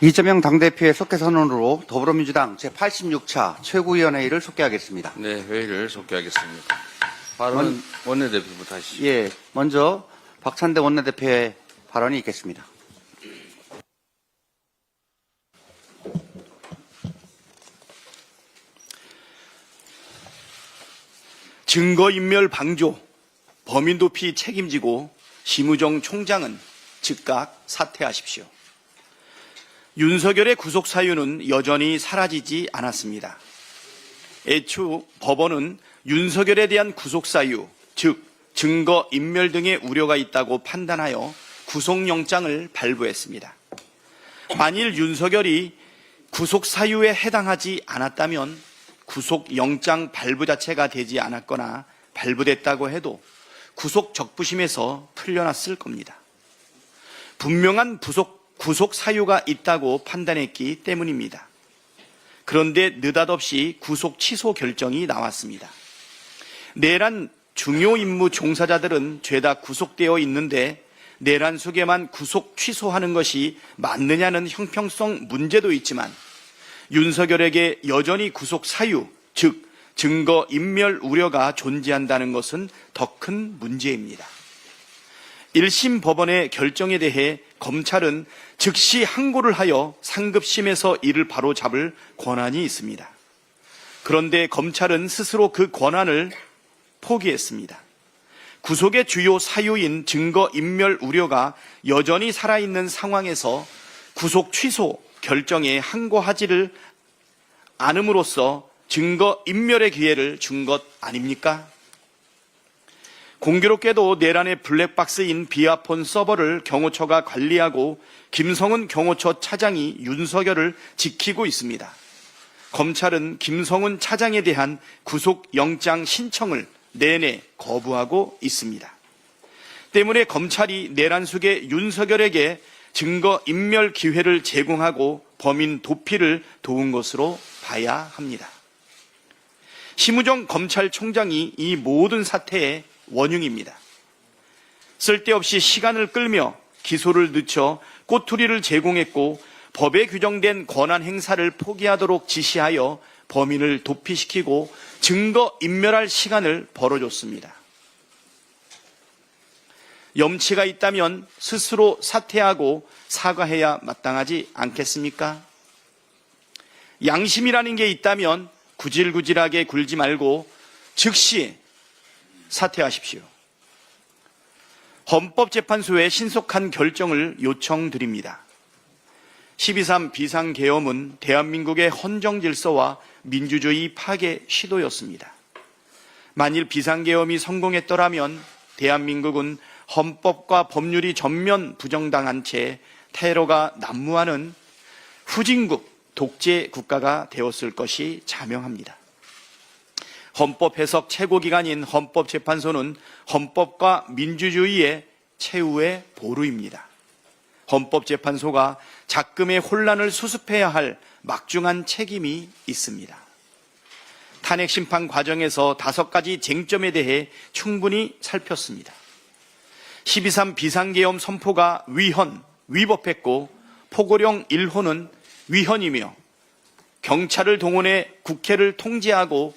이재명 당대표의 속개 선언으로 더불어민주당 제86차 최고위원회의를 속개하겠습니다. 네, 회의를 속개하겠습니다. 발언은 원내대표부터 하시죠. 예, 먼저 박찬대 원내대표의 발언이 있겠습니다. 증거인멸 방조, 범인 도피 책임지고 심우정 총장은 즉각 사퇴하십시오. 윤석열의 구속 사유는 여전히 사라지지 않았습니다. 애초 법원은 윤석열에 대한 구속 사유, 즉 증거인멸 등의 우려가 있다고 판단하여 구속영장을 발부했습니다. 만일 윤석열이 구속 사유에 해당하지 않았다면 구속영장 발부 자체가 되지 않았거나 발부됐다고 해도 구속 적부심에서 풀려났을 겁니다. 분명한 구속 사유가 있다고 판단했기 때문입니다. 그런데 느닷없이 구속 취소 결정이 나왔습니다. 내란 중요 임무 종사자들은 죄다 구속되어 있는데 내란 속에만 구속 취소하는 것이 맞느냐는 형평성 문제도 있지만 윤석열에게 여전히 구속 사유, 즉 증거 인멸 우려가 존재한다는 것은 더 큰 문제입니다. 1심 법원의 결정에 대해 검찰은 즉시 항고를 하여 상급심에서 이를 바로잡을 권한이 있습니다. 그런데 검찰은 스스로 그 권한을 포기했습니다. 구속의 주요 사유인 증거 인멸 우려가 여전히 살아있는 상황에서 구속 취소 결정에 항고하지를 않음으로써 증거 인멸의 기회를 준 것 아닙니까? 공교롭게도 내란의 블랙박스인 비아폰 서버를 경호처가 관리하고 김성은 경호처 차장이 윤석열을 지키고 있습니다. 검찰은 김성은 차장에 대한 구속영장 신청을 내내 거부하고 있습니다. 때문에 검찰이 내란 속의 윤석열에게 증거인멸 기회를 제공하고 범인 도피를 도운 것으로 봐야 합니다. 심우정 검찰총장이 이 모든 사태의 원흉입니다. 쓸데없이 시간을 끌며 기소를 늦춰 꼬투리를 제공했고 법에 규정된 권한 행사를 포기하도록 지시하여 범인을 도피시키고 증거인멸할 시간을 벌어줬습니다. 염치가 있다면 스스로 사퇴하고 사과해야 마땅하지 않겠습니까? 양심이라는 게 있다면 구질구질하게 굴지 말고 즉시 사퇴하십시오. 헌법재판소의 신속한 결정을 요청드립니다. 12.3 비상계엄은 대한민국의 헌정질서와 민주주의 파괴 시도였습니다. 만일 비상계엄이 성공했더라면 대한민국은 헌법과 법률이 전면 부정당한 채 테러가 난무하는 후진국 독재 국가가 되었을 것이 자명합니다. 헌법 해석 최고기관인 헌법재판소는 헌법과 민주주의의 최후의 보루입니다. 헌법재판소가 작금의 혼란을 수습해야 할 막중한 책임이 있습니다. 탄핵심판 과정에서 5가지 쟁점에 대해 충분히 살폈습니다. 12.3 비상계엄 선포가 위법했고 포고령 1호는 위헌이며 경찰을 동원해 국회를 통제하고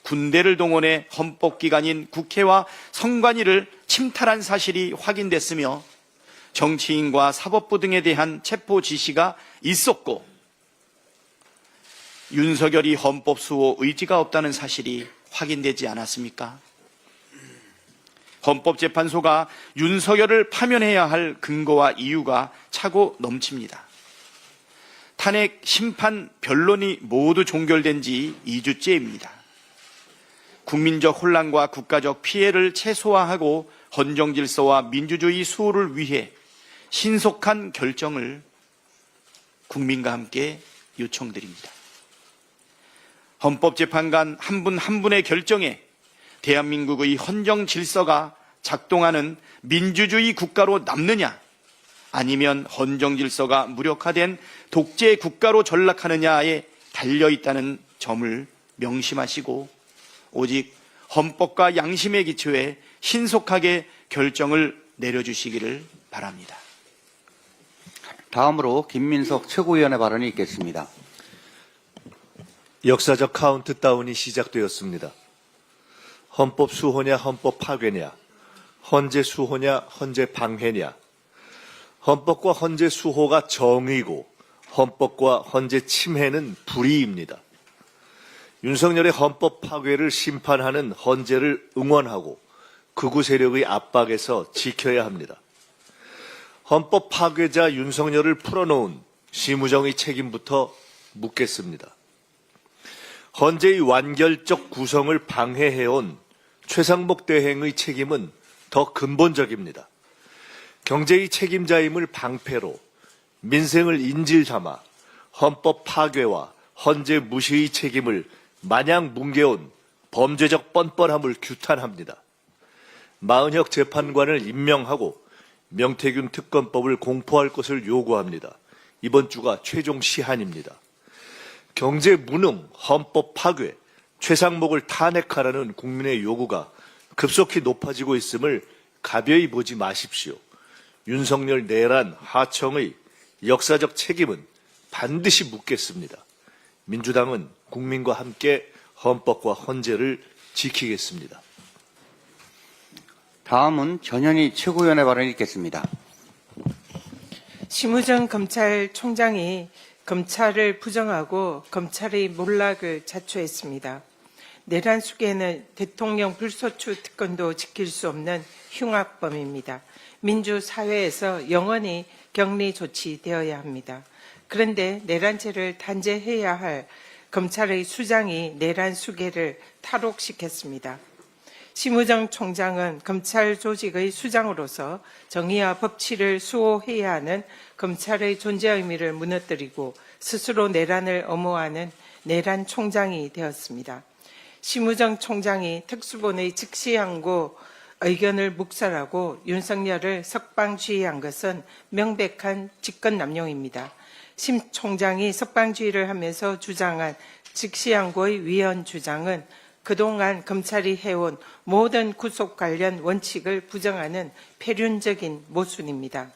군대를 동원해 헌법기관인 국회와 선관위를 침탈한 사실이 확인됐으며 정치인과 사법부 등에 대한 체포 지시가 있었고 윤석열이 헌법 수호 의지가 없다는 사실이 확인되지 않았습니까? 헌법재판소가 윤석열을 파면해야 할 근거와 이유가 차고 넘칩니다. 탄핵 심판 변론이 모두 종결된 지 2주째입니다. 국민적 혼란과 국가적 피해를 최소화하고 헌정질서와 민주주의 수호를 위해 신속한 결정을 국민과 함께 요청드립니다. 헌법재판관 한 분 한 분의 결정에 대한민국의 헌정질서가 작동하는 민주주의 국가로 남느냐 아니면 헌정질서가 무력화된 독재 국가로 전락하느냐에 달려있다는 점을 명심하시고 오직 헌법과 양심의 기초에 신속하게 결정을 내려주시기를 바랍니다. 다음으로 김민석 최고위원의 발언이 있겠습니다. 역사적 카운트다운이 시작되었습니다. 헌법 수호냐 헌법 파괴냐, 헌재 수호냐 헌재 방해냐, 헌법과 헌재 수호가 정의고 헌법과 헌재 침해는 불의입니다. 윤석열의 헌법 파괴를 심판하는 헌재를 응원하고 극우 세력의 압박에서 지켜야 합니다. 헌법 파괴자 윤석열을 풀어놓은 심우정의 책임부터 묻겠습니다. 헌재의 완결적 구성을 방해해온 최상목 대행의 책임은 더 근본적입니다. 경제의 책임자임을 방패로 민생을 인질 삼아 헌법 파괴와 헌재 무시의 책임을 마냥 뭉개온 범죄적 뻔뻔함을 규탄합니다. 마은혁 재판관을 임명하고 명태균 특검법을 공포할 것을 요구합니다. 이번 주가 최종 시한입니다. 경제 무능, 헌법 파괴, 최상목을 탄핵하라는 국민의 요구가 급속히 높아지고 있음을 가벼이 보지 마십시오. 윤석열 내란 하청의 역사적 책임은 반드시 묻겠습니다. 민주당은 국민과 함께 헌법과 헌재를 지키겠습니다. 다음은 전현희 최고위원의 발언이 있겠습니다. 심우정 검찰총장이 검찰을 부정하고 검찰의 몰락을 자초했습니다. 내란 수계는 대통령 불소추 특권도 지킬 수 없는 흉악범입니다. 민주사회에서 영원히 격리 조치되어야 합니다. 그런데 내란죄를 단죄해야 할 검찰의 수장이 내란 수계를 탈옥시켰습니다. 심우정 총장은 검찰 조직의 수장으로서 정의와 법치를 수호해야 하는 검찰의 존재 의미를 무너뜨리고 스스로 내란을 엄호하는 내란 총장이 되었습니다. 심우정 총장이 특수본의 즉시항고 의견을 묵살하고 윤석열을 석방주의한 것은 명백한 직권남용입니다. 심 총장이 석방주의를 하면서 주장한 즉시항고의 위헌 주장은 그동안 검찰이 해온 모든 구속 관련 원칙을 부정하는 폐륜적인 모순입니다.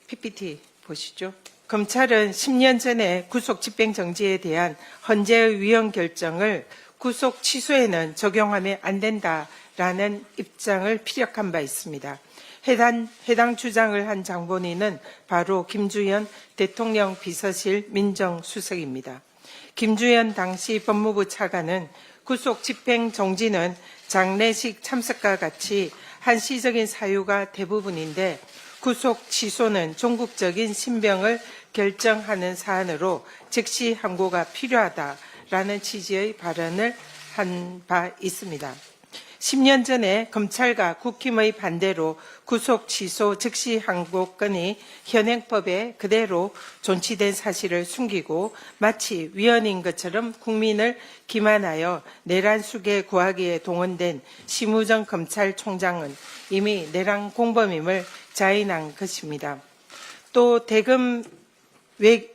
PPT 보시죠. 검찰은 10년 전에 구속 집행정지에 대한 헌재의 위헌 결정을 구속 취소에는 적용하면 안 된다라는 입장을 피력한 바 있습니다. 해당 주장을 한 장본인은 바로 김주현 대통령 비서실 민정수석입니다. 김주현 당시 법무부 차관은 구속 집행 정지는 장례식 참석과 같이 한시적인 사유가 대부분인데 구속 취소는 종국적인 신병을 결정하는 사안으로 즉시 항고가 필요하다라는 취지의 발언을 한 바 있습니다. 10년 전에 검찰과 국힘의 반대로 구속 취소 즉시 항고건이 현행법에 그대로 존치된 사실을 숨기고 마치 위헌인 것처럼 국민을 기만하여 내란 수계 구하기에 동원된 심우정 검찰총장은 이미 내란 공범임을 자인한 것입니다. 또 대검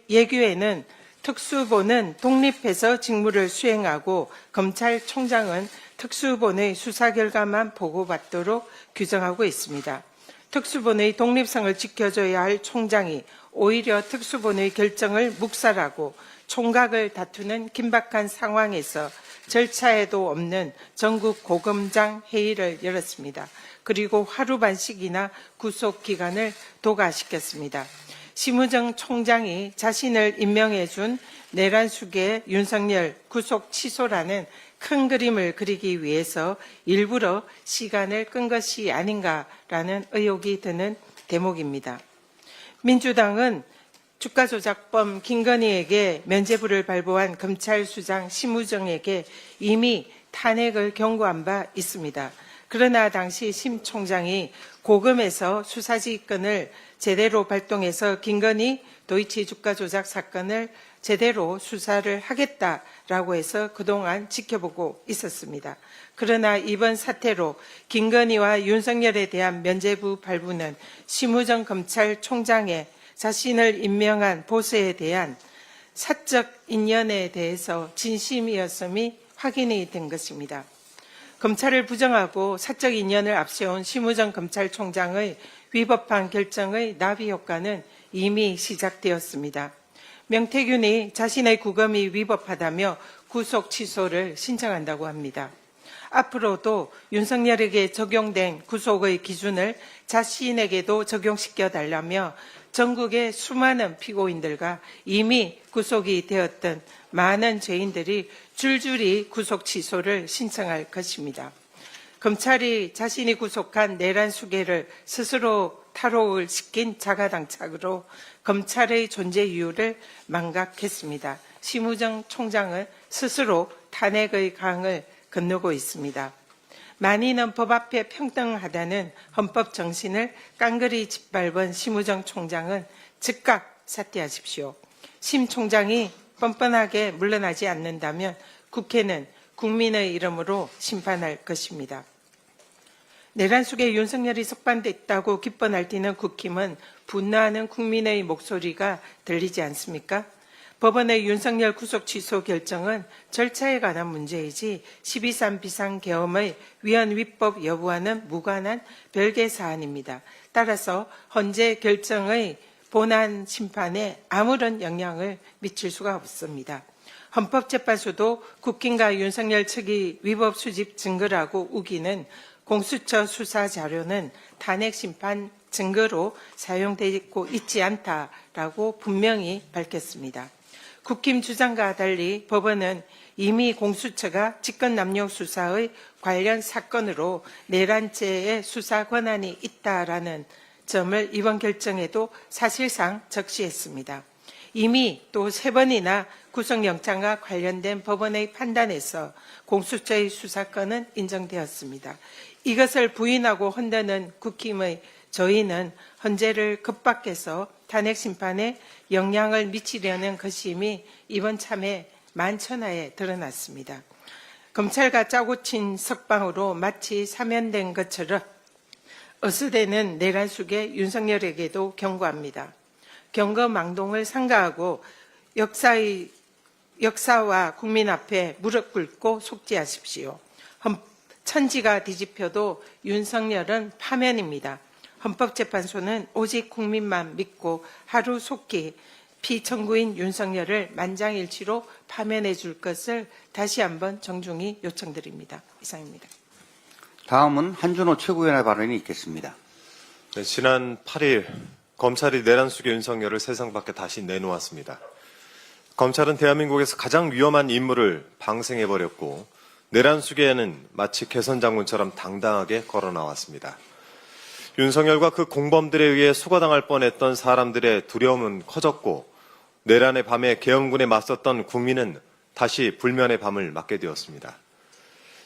예규에는 특수본은 독립해서 직무를 수행하고 검찰총장은 특수본의 수사 결과만 보고받도록 규정하고 있습니다. 특수본의 독립성을 지켜줘야 할 총장이 오히려 특수본의 결정을 묵살하고 총각을 다투는 긴박한 상황에서 절차에도 없는 전국 고검장 회의를 열었습니다. 그리고 하루 반씩이나 구속 기간을 도과시켰습니다. 심우정 총장이 자신을 임명해 준 내란 수계 윤석열 구속 취소라는 큰 그림을 그리기 위해서 일부러 시간을 끈 것이 아닌가라는 의혹이 드는 대목입니다. 민주당은 주가조작범 김건희에게 면죄부를 발부한 검찰 수장 심우정에게 이미 탄핵을 경고한 바 있습니다. 그러나 당시 심 총장이 고검에서 수사지휘권을 제대로 발동해서 김건희 도이치 주가조작 사건을 제대로 수사를 하겠다라고 해서 그동안 지켜보고 있었습니다. 그러나 이번 사태로 김건희와 윤석열에 대한 면죄부 발부는 심우정 검찰총장의 자신을 임명한 보수에 대한 사적 인연에 대해서 진심이었음이 확인이 된 것입니다. 검찰을 부정하고 사적 인연을 앞세운 심우정 검찰총장의 위법한 결정의 나비 효과는 이미 시작되었습니다. 명태균이 자신의 구검이 위법하다며 구속 취소를 신청한다고 합니다. 앞으로도 윤석열에게 적용된 구속의 기준을 자신에게도 적용시켜 달라며 전국의 수많은 피고인들과 이미 구속이 되었던 많은 죄인들이 줄줄이 구속 취소를 신청할 것입니다. 검찰이 자신이 구속한 내란 수계를 스스로 탈옥을 시킨 자가당착으로 검찰의 존재 이유를 망각했습니다. 심우정 총장은 스스로 탄핵의 강을 건너고 있습니다. 만인은 법 앞에 평등하다는 헌법 정신을 깡그리 짓밟은 심우정 총장은 즉각 사퇴하십시오. 심 총장이 뻔뻔하게 물러나지 않는다면 국회는 국민의 이름으로 심판할 것입니다. 내란 속에 윤석열이 석방됐다고 기뻐 날뛰는 국힘은 분노하는 국민의 목소리가 들리지 않습니까? 법원의 윤석열 구속 취소 결정은 절차에 관한 문제이지 12.3 비상계엄의 위헌 위법 여부와는 무관한 별개 사안입니다. 따라서 헌재 결정의 본안 심판에 아무런 영향을 미칠 수가 없습니다. 헌법재판소도 국힘과 윤석열 측이 위법 수집 증거라고 우기는 공수처 수사 자료는 탄핵 심판 증거로 사용되고 있지 않다라고 분명히 밝혔습니다. 국힘 주장과 달리 법원은 이미 공수처가 직권남용 수사의 관련 사건으로 내란죄의 수사 권한이 있다라는 점을 이번 결정에도 사실상 적시했습니다. 이미 또 3번이나 구속영장과 관련된 법원의 판단에서 공수처의 수사권은 인정되었습니다. 이것을 부인하고 혼드는 국힘의 저희는 헌재를 겁박해서 탄핵 심판에 영향을 미치려는 것임이 이번 참에 만천하에 드러났습니다. 검찰과 짜고 친 석방으로 마치 사면된 것처럼 어수되는 내란 속에 윤석열에게도 경고합니다. 경거망동을 삼가하고 역사와 국민 앞에 무릎 꿇고 속죄하십시오. 천지가 뒤집혀도 윤석열은 파면입니다. 헌법재판소는 오직 국민만 믿고 하루 속히 피청구인 윤석열을 만장일치로 파면해 줄 것을 다시 한번 정중히 요청드립니다. 이상입니다. 다음은 한준호 최고위원의 발언이 있겠습니다. 네, 지난 8일 검찰이 내란 속의 윤석열을 세상 밖에 다시 내놓았습니다. 검찰은 대한민국에서 가장 위험한 인물을 방생해버렸고 내란 속에는 마치 개선장군처럼 당당하게 걸어 나왔습니다. 윤석열과 그 공범들에 의해 수거당할 뻔했던 사람들의 두려움은 커졌고 내란의 밤에 계엄군에 맞섰던 국민은 다시 불면의 밤을 맞게 되었습니다.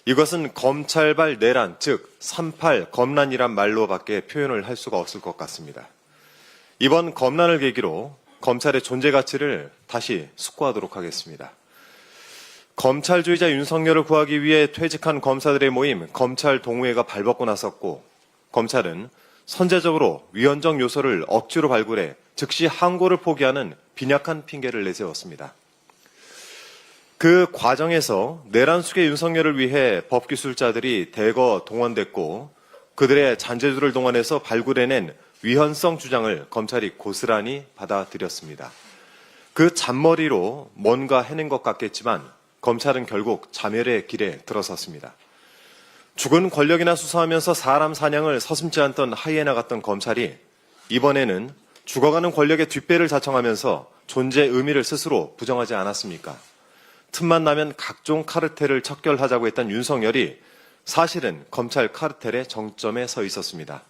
이것은 검찰발 내란, 즉 3.8 검난이란 말로밖에 표현을 할 수가 없을 것 같습니다. 이번 검난을 계기로 검찰의 존재 가치를 다시 숙고하도록 하겠습니다. 검찰주의자 윤석열을 구하기 위해 퇴직한 검사들의 모임 검찰 동호회가 발벗고 나섰고 검찰은 선제적으로 위헌적 요소를 억지로 발굴해 즉시 항고를 포기하는 빈약한 핑계를 내세웠습니다. 그 과정에서 내란 속의 윤석열을 위해 법기술자들이 대거 동원됐고 그들의 잔재주를 동원해서 발굴해낸 위헌성 주장을 검찰이 고스란히 받아들였습니다. 그 잔머리로 뭔가 해낸 것 같겠지만 검찰은 결국 자멸의 길에 들어섰습니다. 죽은 권력이나 수사하면서 사람 사냥을 서슴지 않던 하이에나 같던 검찰이 이번에는 죽어가는 권력의 뒷배를 자청하면서 존재 의미를 스스로 부정하지 않았습니까? 틈만 나면 각종 카르텔을 척결하자고 했던 윤석열이 사실은 검찰 카르텔의 정점에 서 있었습니다.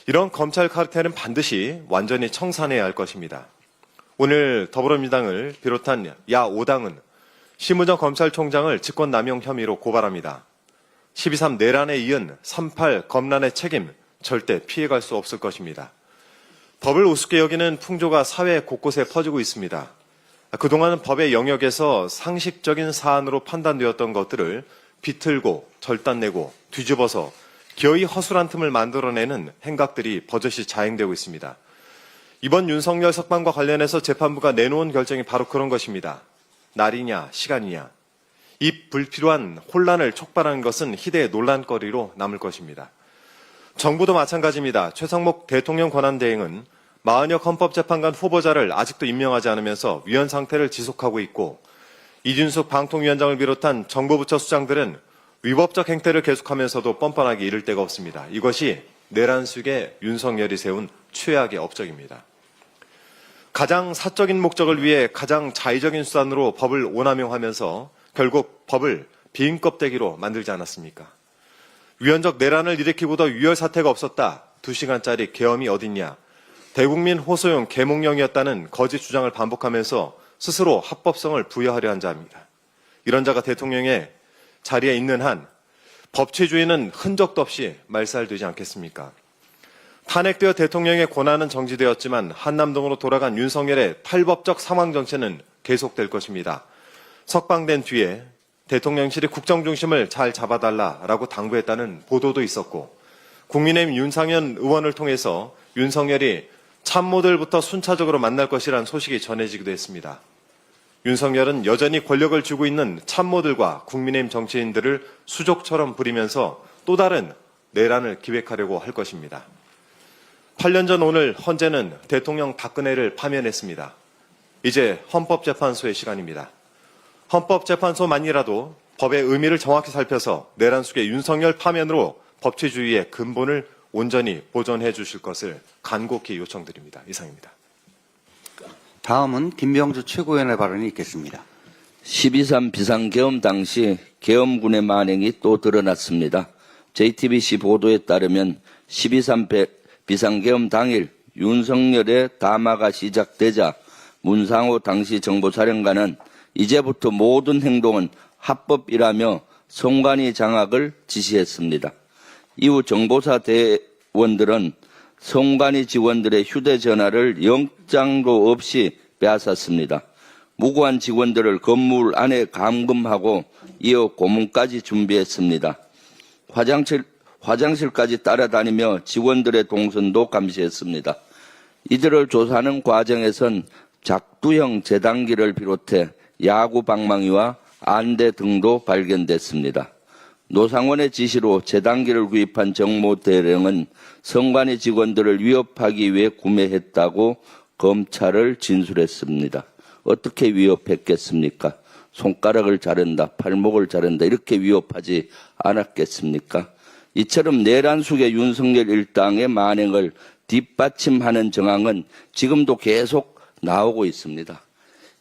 이런 검찰 카르텔은 반드시 완전히 청산해야 할 것입니다. 오늘 더불어민주당을 비롯한 야 5당은 심우정 검찰총장을 직권남용 혐의로 고발합니다. 12.3 내란에 이은 3.8 검난의 책임 절대 피해갈 수 없을 것입니다. 법을 우습게 여기는 풍조가 사회 곳곳에 퍼지고 있습니다. 그동안 법의 영역에서 상식적인 사안으로 판단되었던 것들을 비틀고 절단내고 뒤집어서 기어이 허술한 틈을 만들어내는 행각들이 버젓이 자행되고 있습니다. 이번 윤석열 석방과 관련해서 재판부가 내놓은 결정이 바로 그런 것입니다. 날이냐 시간이냐. 이 불필요한 혼란을 촉발하는 것은 희대의 논란거리로 남을 것입니다. 정부도 마찬가지입니다. 최상목 대통령 권한대행은 마은혁 헌법재판관 후보자를 아직도 임명하지 않으면서 위헌 상태를 지속하고 있고, 이준숙 방통위원장을 비롯한 정부 부처 수장들은 위법적 행태를 계속하면서도 뻔뻔하게 이를 데가 없습니다. 이것이 내란 속에 윤석열이 세운 최악의 업적입니다. 가장 사적인 목적을 위해 가장 자의적인 수단으로 법을 오남용하면서 결국 법을 빈 껍데기로 만들지 않았습니까? 위헌적 내란을 일으키고도 유혈 사태가 없었다. 2시간짜리 계엄이 어딨냐. 대국민 호소용 계몽령이었다는 거짓 주장을 반복하면서 스스로 합법성을 부여하려 한 자입니다. 이런 자가 대통령의 자리에 있는 한 법치주의는 흔적도 없이 말살되지 않겠습니까? 탄핵되어 대통령의 권한은 정지되었지만 한남동으로 돌아간 윤석열의 탈법적 상황 정체는 계속될 것입니다. 석방된 뒤에 대통령실이 국정 중심을 잘 잡아달라라고 당부했다는 보도도 있었고, 국민의힘 윤상현 의원을 통해서 윤석열이 참모들부터 순차적으로 만날 것이라는 소식이 전해지기도 했습니다. 윤석열은 여전히 권력을 쥐고 있는 참모들과 국민의힘 정치인들을 수족처럼 부리면서 또 다른 내란을 기획하려고 할 것입니다. 8년 전 오늘 헌재는 대통령 박근혜를 파면했습니다. 이제 헌법재판소의 시간입니다. 헌법재판소만이라도 법의 의미를 정확히 살펴서 내란 속의 윤석열 파면으로 법치주의의 근본을 온전히 보존해 주실 것을 간곡히 요청드립니다. 이상입니다. 다음은 김병주 최고위원의 발언이 있겠습니다. 12.3 비상계엄 당시 계엄군의 만행이 또 드러났습니다. JTBC 보도에 따르면 12.3 비상계엄 당일 윤석열의 담화가 시작되자 문상호 당시 정보사령관은 이제부터 모든 행동은 합법이라며 선관위 장악을 지시했습니다. 이후 정보사 대원들은 선관위 직원들의 휴대전화를 영장도 없이 빼앗았습니다. 무고한 직원들을 건물 안에 감금하고 이어 고문까지 준비했습니다. 화장실까지 따라다니며 직원들의 동선도 감시했습니다. 이들을 조사하는 과정에선 작두형 재단기를 비롯해 야구 방망이와 안대 등도 발견됐습니다. 노상원의 지시로 재단기를 구입한 정모 대령은 선관위 직원들을 위협하기 위해 구매했다고 검찰을 진술했습니다. 어떻게 위협했겠습니까? 손가락을 자른다, 팔목을 자른다 이렇게 위협하지 않았겠습니까? 이처럼 내란 속의 윤석열 일당의 만행을 뒷받침하는 정황은 지금도 계속 나오고 있습니다.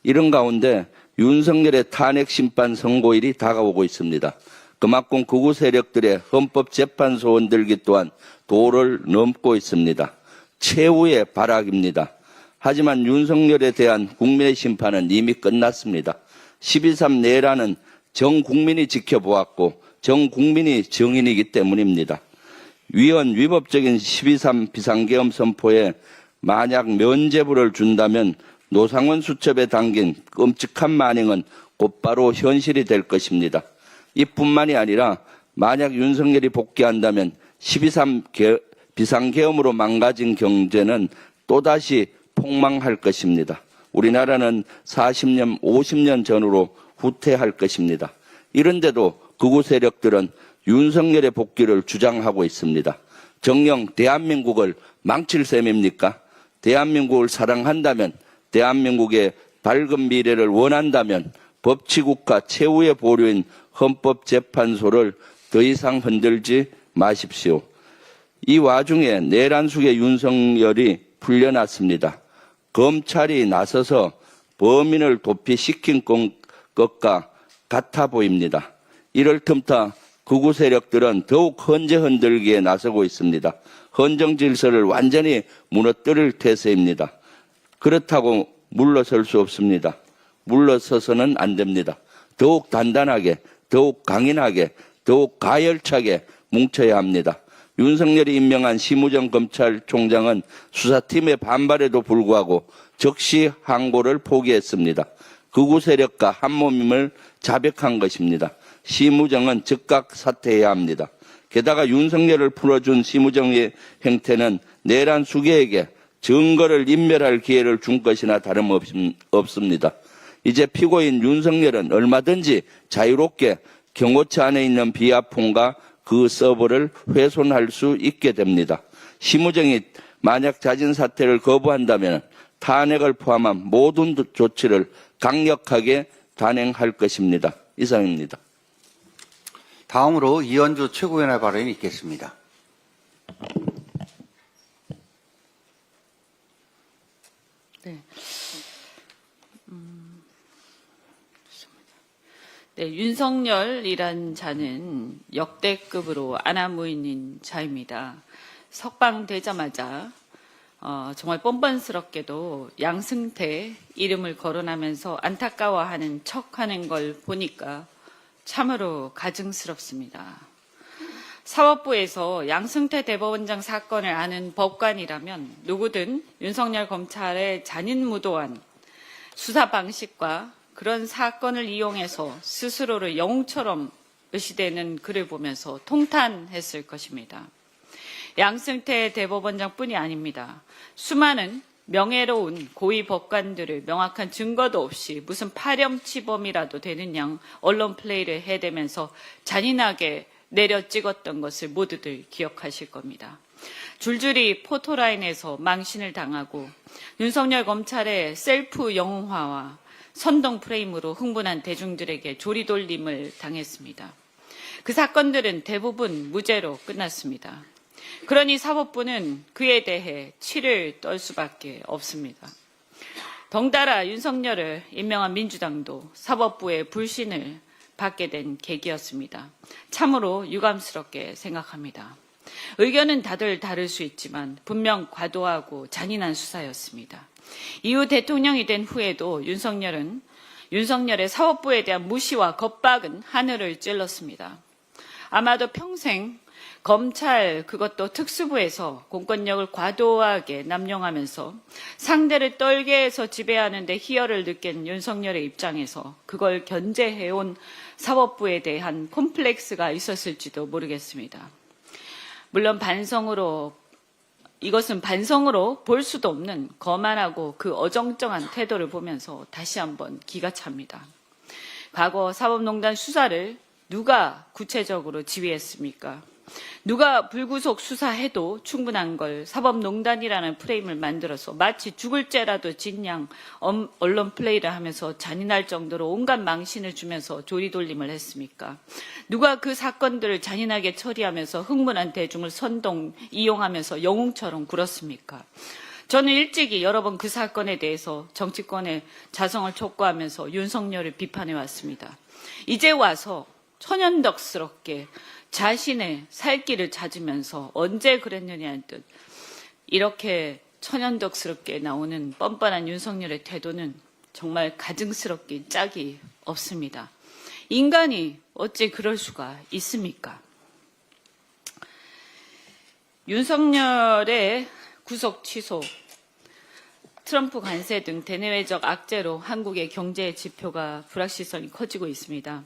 이런 가운데 윤석열의 탄핵 심판 선고일이 다가오고 있습니다. 그만큼 극우 세력들의 헌법재판소 흔들기 또한 도를 넘고 있습니다. 최후의 발악입니다. 하지만 윤석열에 대한 국민의 심판은 이미 끝났습니다. 12.3 내란은 전 국민이 지켜보았고 전 국민이 증인이기 때문입니다. 위법적인 12.3 비상계엄 선포에 만약 면죄부를 준다면 노상원 수첩에 담긴 끔찍한 만행은 곧바로 현실이 될 것입니다. 이뿐만이 아니라 만약 윤석열이 복귀한다면 12.3 비상계엄으로 망가진 경제는 또다시 폭망할 것입니다. 우리나라는 40년, 50년 전으로 후퇴할 것입니다. 이런데도 극우 세력들은 윤석열의 복귀를 주장하고 있습니다. 정녕 대한민국을 망칠 셈입니까? 대한민국을 사랑한다면, 대한민국의 밝은 미래를 원한다면 법치국가 최후의 보루인 헌법재판소를 더 이상 흔들지 마십시오. 이 와중에 내란 속의 윤석열이 풀려났습니다. 검찰이 나서서 범인을 도피시킨 것과 같아 보입니다. 이럴 틈타 극우 세력들은 더욱 헌재 흔들기에 나서고 있습니다. 헌정 질서를 완전히 무너뜨릴 태세입니다. 그렇다고 물러설 수 없습니다. 물러서서는 안 됩니다. 더욱 단단하게, 더욱 강인하게, 더욱 가열차게 뭉쳐야 합니다. 윤석열이 임명한 심우정 검찰총장은 수사팀의 반발에도 불구하고 즉시 항고를 포기했습니다. 극우 세력과 한몸임을 자백한 것입니다. 심우정은 즉각 사퇴해야 합니다. 게다가 윤석열을 풀어준 심우정의 행태는 내란 수괴에게 증거를 인멸할 기회를 준 것이나 다름없습니다. 이제 피고인 윤석열은 얼마든지 자유롭게 경호처 안에 있는 비아폰과 그 서버를 훼손할 수 있게 됩니다. 심우정이 만약 자진 사퇴를 거부한다면 탄핵을 포함한 모든 조치를 강력하게 단행할 것입니다. 이상입니다. 다음으로 이현주 최고위원의 발언이 있겠습니다. 네, 윤석열이란 자는 역대급으로 아나무인인 자입니다. 석방되자마자 정말 뻔뻔스럽게도 양승태 이름을 거론하면서 안타까워하는 척하는 걸 보니까 참으로 가증스럽습니다. 사법부에서 양승태 대법원장 사건을 아는 법관이라면 누구든 윤석열 검찰의 잔인무도한 수사 방식과 그런 사건을 이용해서 스스로를 영웅처럼 의시되는 글을 보면서 통탄했을 것입니다. 양승태 대법원장뿐이 아닙니다. 수많은 명예로운 고위 법관들을 명확한 증거도 없이 무슨 파렴치범이라도 되는 양 언론 플레이를 해대면서 잔인하게 내려 찍었던 것을 모두들 기억하실 겁니다. 줄줄이 포토라인에서 망신을 당하고 윤석열 검찰의 셀프 영웅화와 선동 프레임으로 흥분한 대중들에게 조리돌림을 당했습니다. 그 사건들은 대부분 무죄로 끝났습니다. 그러니 사법부는 그에 대해 치를 떨 수밖에 없습니다. 덩달아 윤석열을 임명한 민주당도 사법부의 불신을 받게 된 계기였습니다. 참으로 유감스럽게 생각합니다. 의견은 다들 다를 수 있지만 분명 과도하고 잔인한 수사였습니다. 이후 대통령이 된 후에도 윤석열의 사법부에 대한 무시와 겁박은 하늘을 찔렀습니다. 아마도 평생 검찰 그것도 특수부에서 공권력을 과도하게 남용하면서 상대를 떨게 해서 지배하는 데 희열을 느낀 윤석열의 입장에서 그걸 견제해온 사법부에 대한 콤플렉스가 있었을지도 모르겠습니다. 물론 이것은 반성으로 볼 수도 없는 거만하고 그 어정쩡한 태도를 보면서 다시 한번 기가 찹니다. 과거 사법농단 수사를 누가 구체적으로 지휘했습니까? 누가 불구속 수사해도 충분한 걸 사법농단이라는 프레임을 만들어서 마치 죽을 죄라도 진양 언론 플레이를 하면서 잔인할 정도로 온갖 망신을 주면서 조리돌림을 했습니까? 누가 그 사건들을 잔인하게 처리하면서 흥분한 대중을 선동 이용하면서 영웅처럼 굴었습니까? 저는 일찍이 여러 번 그 사건에 대해서 정치권의 자성을 촉구하면서 윤석열을 비판해 왔습니다. 이제 와서 천연덕스럽게 자신의 살 길을 찾으면서 언제 그랬느냐는 듯 이렇게 천연덕스럽게 나오는 뻔뻔한 윤석열의 태도는 정말 가증스럽기 짝이 없습니다. 인간이 어찌 그럴 수가 있습니까? 윤석열의 구속 취소, 트럼프 관세 등 대내외적 악재로 한국의 경제 지표가 불확실성이 커지고 있습니다.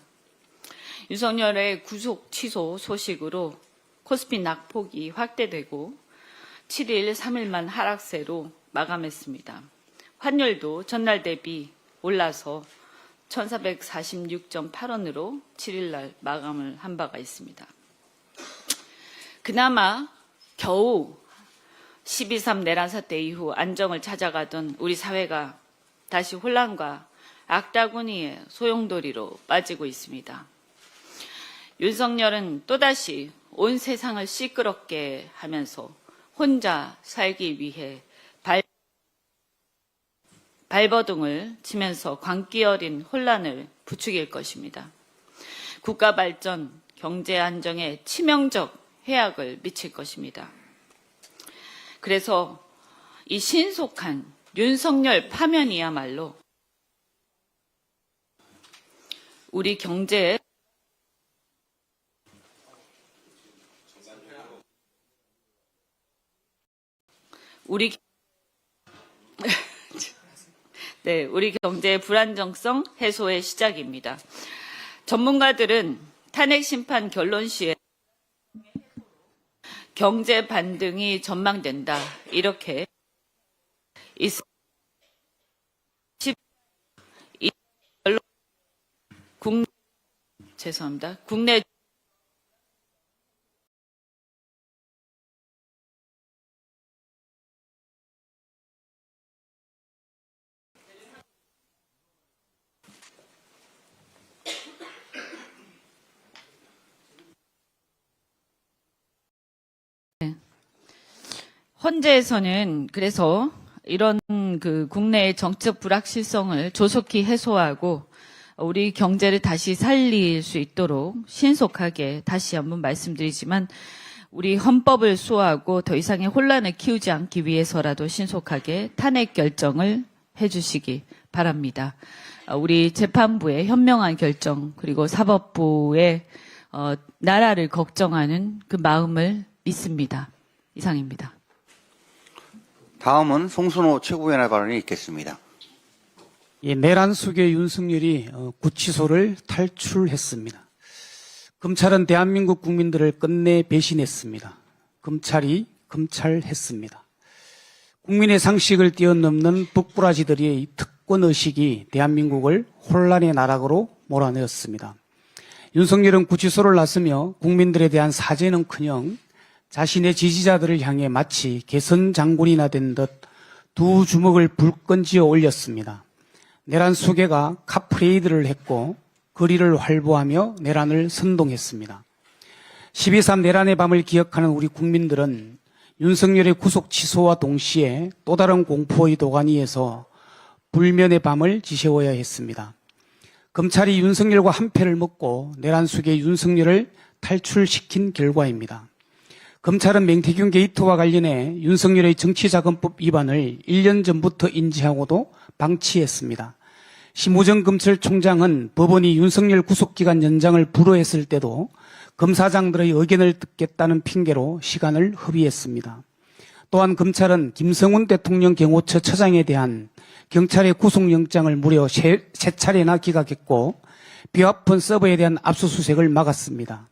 윤석열의 구속 취소 소식으로 코스피 낙폭이 확대되고 7일 3일만 하락세로 마감했습니다. 환율도 전날 대비 올라서 1446.8원으로 7일날 마감을 한 바가 있습니다. 그나마 겨우 12.3 내란 사태 이후 안정을 찾아가던 우리 사회가 다시 혼란과 악다구니의 소용돌이로 빠지고 있습니다. 윤석열은 또다시 온 세상을 시끄럽게 하면서 혼자 살기 위해 발버둥을 치면서 광기 어린 혼란을 부추길 것입니다. 국가 발전, 경제 안정에 치명적 해악을 미칠 것입니다. 그래서 이 신속한 윤석열 파면이야말로 우리 경제에 우리 경제의 불안정성 해소의 시작입니다. 전문가들은 탄핵 심판 결론 시에 경제 반등이 전망된다. 이렇게 죄송합니다. 국내 헌재에서는 그래서 이런 그 국내의 정책 불확실성을 조속히 해소하고 우리 경제를 다시 살릴 수 있도록 신속하게 다시 한번 말씀드리지만 우리 헌법을 수호하고 더 이상의 혼란을 키우지 않기 위해서라도 신속하게 탄핵 결정을 해주시기 바랍니다. 우리 재판부의 현명한 결정 그리고 사법부의 나라를 걱정하는 그 마음을 믿습니다. 이상입니다. 다음은 송순호 최고위원의 발언이 있겠습니다. 예, 내란 속의 윤석열이 구치소를 탈출했습니다. 검찰은 대한민국 국민들을 끝내 배신했습니다. 검찰이 검찰했습니다. 국민의 상식을 뛰어넘는 북부라지들의 특권의식이 대한민국을 혼란의 나락으로 몰아내었습니다. 윤석열은 구치소를 나서며 국민들에 대한 사죄는커녕 자신의 지지자들을 향해 마치 개선 장군이나 된 듯 두 주먹을 불끈 쥐어 올렸습니다. 내란 수괴가 카프레이드를 했고 거리를 활보하며 내란을 선동했습니다. 12.3 내란의 밤을 기억하는 우리 국민들은 윤석열의 구속 취소와 동시에 또 다른 공포의 도가니에서 불면의 밤을 지새워야 했습니다. 검찰이 윤석열과 한패를 먹고 내란 수괴 윤석열을 탈출시킨 결과입니다. 검찰은 맹태균 게이트와 관련해 윤석열의 정치자금법 위반을 1년 전부터 인지하고도 방치했습니다. 심우정 검찰총장은 법원이 윤석열 구속기간 연장을 불허했을 때도 검사장들의 의견을 듣겠다는 핑계로 시간을 허비했습니다. 또한 검찰은 김성훈 대통령 경호처 처장에 대한 경찰의 구속영장을 무려 세 차례나 기각했고 비화폰 서버에 대한 압수수색을 막았습니다.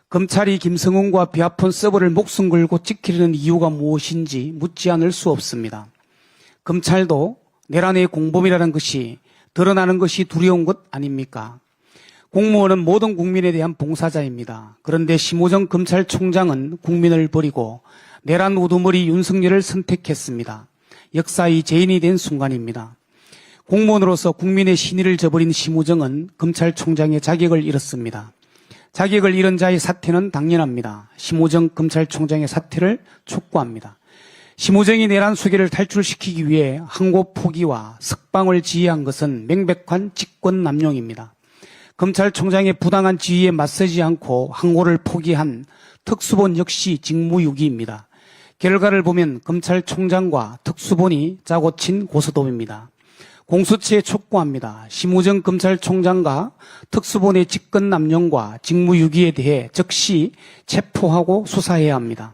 검찰이 김성훈과 비화폰 서버를 목숨 걸고 지키려는 이유가 무엇인지 묻지 않을 수 없습니다. 검찰도 내란의 공범이라는 것이 드러나는 것이 두려운 것 아닙니까? 공무원은 모든 국민에 대한 봉사자입니다. 그런데 심우정 검찰총장은 국민을 버리고 내란 우두머리 윤석열을 선택했습니다. 역사의 죄인이 된 순간입니다. 공무원으로서 국민의 신의를 저버린 심우정은 검찰총장의 자격을 잃었습니다. 자격을 잃은 자의 사퇴는 당연합니다. 심우정 검찰총장의 사퇴를 촉구합니다. 심우정이 내란 수괴를 탈출시키기 위해 항고 포기와 석방을 지휘한 것은 명백한 직권 남용입니다. 검찰총장의 부당한 지휘에 맞서지 않고 항고를 포기한 특수본 역시 직무유기입니다. 결과를 보면 검찰총장과 특수본이 짜고 친 고스톱입니다. 공수처에 촉구합니다. 심우정 검찰총장과 특수본의 직권 남용과 직무유기에 대해 즉시 체포하고 수사해야 합니다.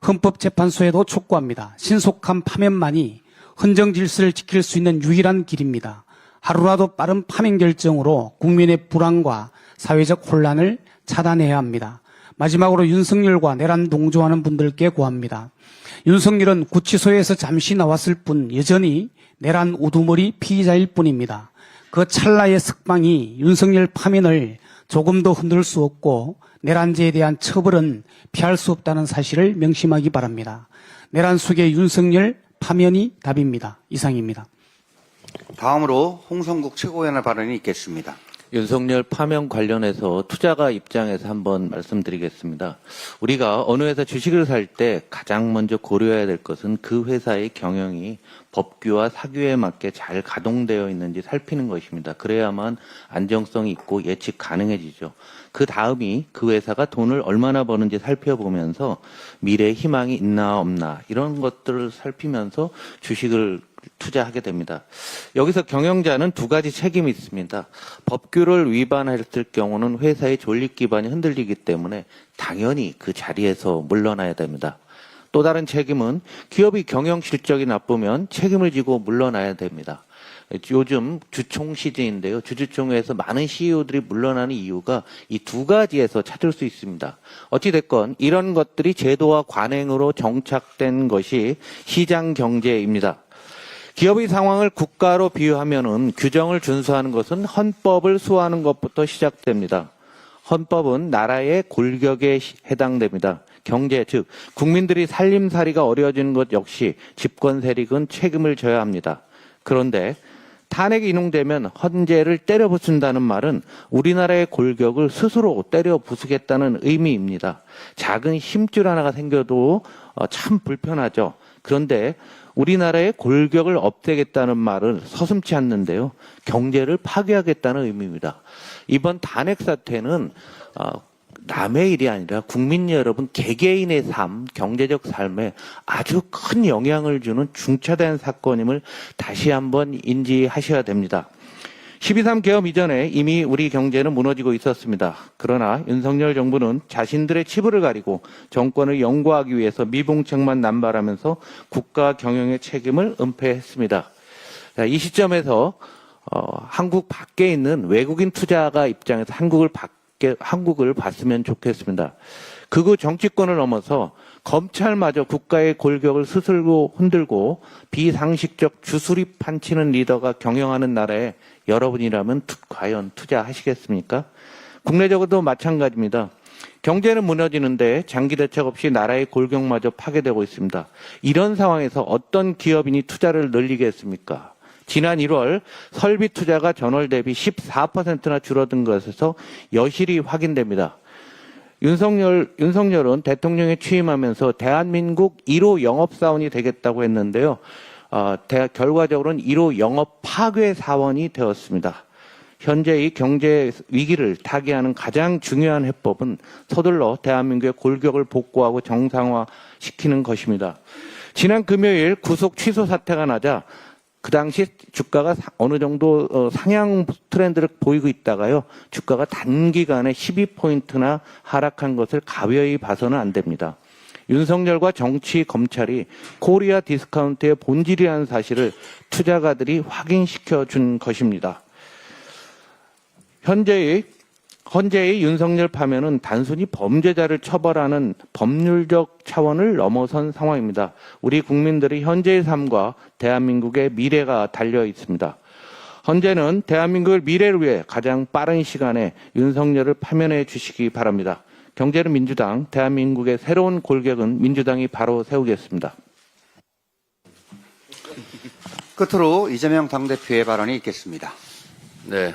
헌법재판소에도 촉구합니다. 신속한 파면만이 헌정 질서를 지킬 수 있는 유일한 길입니다. 하루라도 빠른 파면 결정으로 국민의 불안과 사회적 혼란을 차단해야 합니다. 마지막으로 윤석열과 내란 동조하는 분들께 고합니다. 윤석열은 구치소에서 잠시 나왔을 뿐 여전히 내란 우두머리 피의자일 뿐입니다. 그 찰나의 석방이 윤석열 파면을 조금 더 흔들 수 없고 내란죄에 대한 처벌은 피할 수 없다는 사실을 명심하기 바랍니다. 내란 속의 윤석열 파면이 답입니다. 이상입니다. 다음으로 홍성국 최고위원의 발언이 있겠습니다. 윤석열 파면 관련해서 투자가 입장에서 한번 말씀드리겠습니다. 우리가 어느 회사 주식을 살 때 가장 먼저 고려해야 될 것은 그 회사의 경영이 법규와 사규에 맞게 잘 가동되어 있는지 살피는 것입니다. 그래야만 안정성이 있고 예측 가능해지죠. 그 다음이 그 회사가 돈을 얼마나 버는지 살펴보면서 미래에 희망이 있나 없나 이런 것들을 살피면서 주식을 투자하게 됩니다. 여기서 경영자는 두 가지 책임이 있습니다. 법규를 위반했을 경우는 회사의 존립 기반이 흔들리기 때문에 당연히 그 자리에서 물러나야 됩니다. 또 다른 책임은 기업이 경영 실적이 나쁘면 책임을 지고 물러나야 됩니다. 요즘 주총 시즌인데요. 주주총회에서 많은 CEO들이 물러나는 이유가 이 두 가지에서 찾을 수 있습니다. 어찌됐건 이런 것들이 제도와 관행으로 정착된 것이 시장 경제입니다. 기업의 상황을 국가로 비유하면은 규정을 준수하는 것은 헌법을 수호하는 것부터 시작됩니다. 헌법은 나라의 골격에 해당됩니다. 경제, 즉 국민들이 살림살이가 어려워지는 것 역시 집권 세력은 책임을 져야 합니다. 그런데 탄핵이 인용되면 헌재를 때려 부순다는 말은 우리나라의 골격을 스스로 때려 부수겠다는 의미입니다. 작은 힘줄 하나가 생겨도 참 불편하죠. 그런데 우리나라의 골격을 없애겠다는 말은 서슴지 않는데요. 경제를 파괴하겠다는 의미입니다. 이번 탄핵 사태는 남의 일이 아니라 국민 여러분 개개인의 삶, 경제적 삶에 아주 큰 영향을 주는 중차대한 사건임을 다시 한번 인지하셔야 됩니다. 12.3 개헌 이전에 이미 우리 경제는 무너지고 있었습니다. 그러나 윤석열 정부는 자신들의 치부를 가리고 정권을 영구하기 위해서 미봉책만 남발하면서 국가 경영의 책임을 은폐했습니다. 이 시점에서 한국 밖에 있는 외국인 투자가 입장에서 한국을 봤으면 좋겠습니다. 극우 정치권을 넘어서 검찰마저 국가의 골격을 스스로 흔들고 비상식적 주수립 판치는 리더가 경영하는 나라에 여러분이라면 과연 투자하시겠습니까? 국내적으로도 마찬가지입니다. 경제는 무너지는데 장기 대책 없이 나라의 골격마저 파괴되고 있습니다. 이런 상황에서 어떤 기업인이 투자를 늘리겠습니까? 지난 1월 설비 투자가 전월 대비 14%나 줄어든 것에서 여실히 확인됩니다. 윤석열은 대통령에 취임하면서 대한민국 1호 영업사원이 되겠다고 했는데요. 결과적으로는 1호 영업 파괴 사원이 되었습니다. 현재의 경제 위기를 타개하는 가장 중요한 해법은 서둘러 대한민국의 골격을 복구하고 정상화시키는 것입니다. 지난 금요일 구속 취소 사태가 나자 그 당시 주가가 어느 정도 상향 트렌드를 보이고 있다가요. 주가가 단기간에 12포인트나 하락한 것을 가벼이 봐서는 안 됩니다. 윤석열과 정치, 검찰이 코리아 디스카운트의 본질이라는 사실을 투자가들이 확인시켜 준 것입니다. 현재의 윤석열 파면은 단순히 범죄자를 처벌하는 법률적 차원을 넘어선 상황입니다. 우리 국민들의 현재의 삶과 대한민국의 미래가 달려 있습니다. 헌재는 대한민국의 미래를 위해 가장 빠른 시간에 윤석열을 파면해 주시기 바랍니다. 경제는 민주당, 대한민국의 새로운 골격은 민주당이 바로 세우겠습니다. 끝으로 이재명 당대표의 발언이 있겠습니다. 네.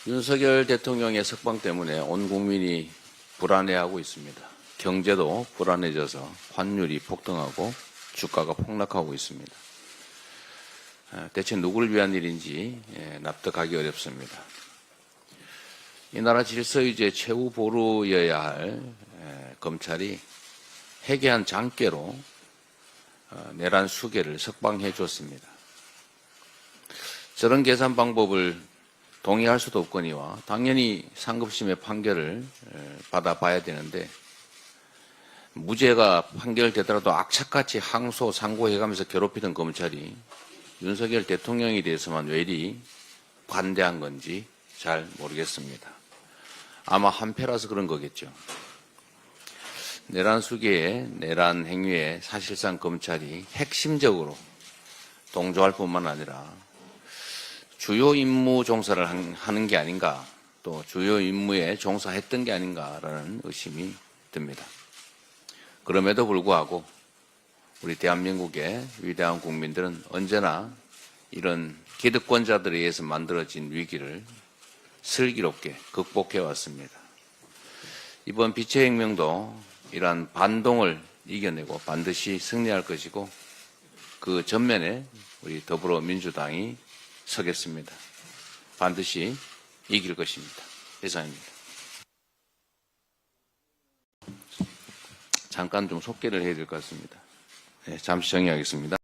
윤석열 대통령의 석방 때문에 온 국민이 불안해하고 있습니다. 경제도 불안해져서 환율이 폭등하고 주가가 폭락하고 있습니다. 대체 누구를 위한 일인지 납득하기 어렵습니다. 이 나라 질서유지의 최후 보루여야 할 검찰이 해괴한 장깨로 내란 수괴를 석방해 줬습니다. 저런 계산 방법을 동의할 수도 없거니와 당연히 상급심의 판결을 받아봐야 되는데 무죄가 판결되더라도 악착같이 항소, 상고해가면서 괴롭히던 검찰이 윤석열 대통령에 대해서만 왜 이리 관대한 건지 잘 모르겠습니다. 아마 한패라서 그런 거겠죠. 내란 수계에 내란 행위에 사실상 검찰이 핵심적으로 동조할 뿐만 아니라 주요 임무 종사를 하는 게 아닌가, 또 주요 임무에 종사했던 게 아닌가라는 의심이 듭니다. 그럼에도 불구하고 우리 대한민국의 위대한 국민들은 언제나 이런 기득권자들에 의해서 만들어진 위기를 슬기롭게 극복해 왔습니다. 이번 빛의 혁명도 이러한 반동을 이겨내고 반드시 승리할 것이고 그 전면에 우리 더불어민주당이 서겠습니다. 반드시 이길 것입니다. 이상입니다. 잠깐 좀 속개를 해야 될 것 같습니다. 네, 잠시 정리하겠습니다.